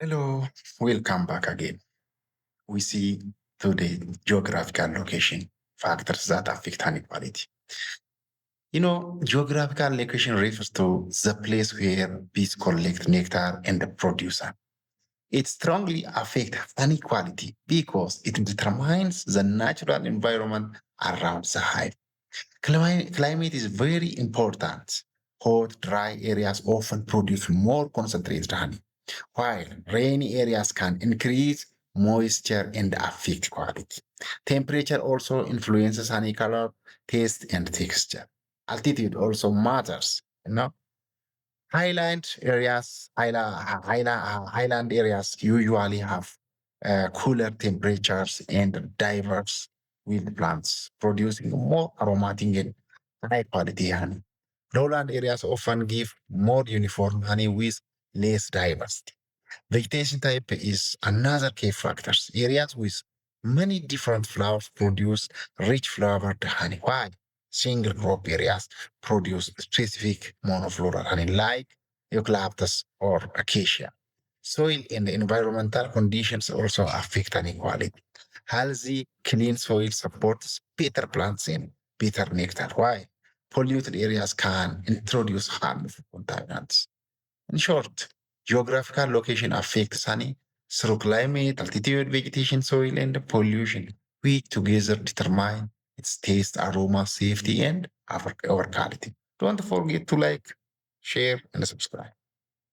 Hello, welcome back again. We see today geographical location factors that affect honey quality. Geographical location refers to the place where bees collect nectar and produce honey. It strongly affects honey quality because it determines the natural environment around the hive. Climate is very important. Hot, dry areas often produce more concentrated honey, while rainy areas can increase moisture and affect quality. Temperature also influences honey color, taste, and texture. Altitude also matters. Highland areas usually have cooler temperatures and diverse wild plants, producing more aromatic and high quality honey. Lowland areas often give more uniform honey with less diversity. Vegetation type is another key factor. Areas with many different flowers produce rich flavored honey, while single crop areas produce specific monofloral honey like eucalyptus or acacia. Soil and environmental conditions also affect honey quality. Healthy, clean soil supports better plants and better nectar, while polluted areas can introduce harmful contaminants. In short, geographical location affects honey through climate, altitude, vegetation, soil, and pollution. We together determine its taste, aroma, safety, and our quality. Don't forget to like, share, and subscribe.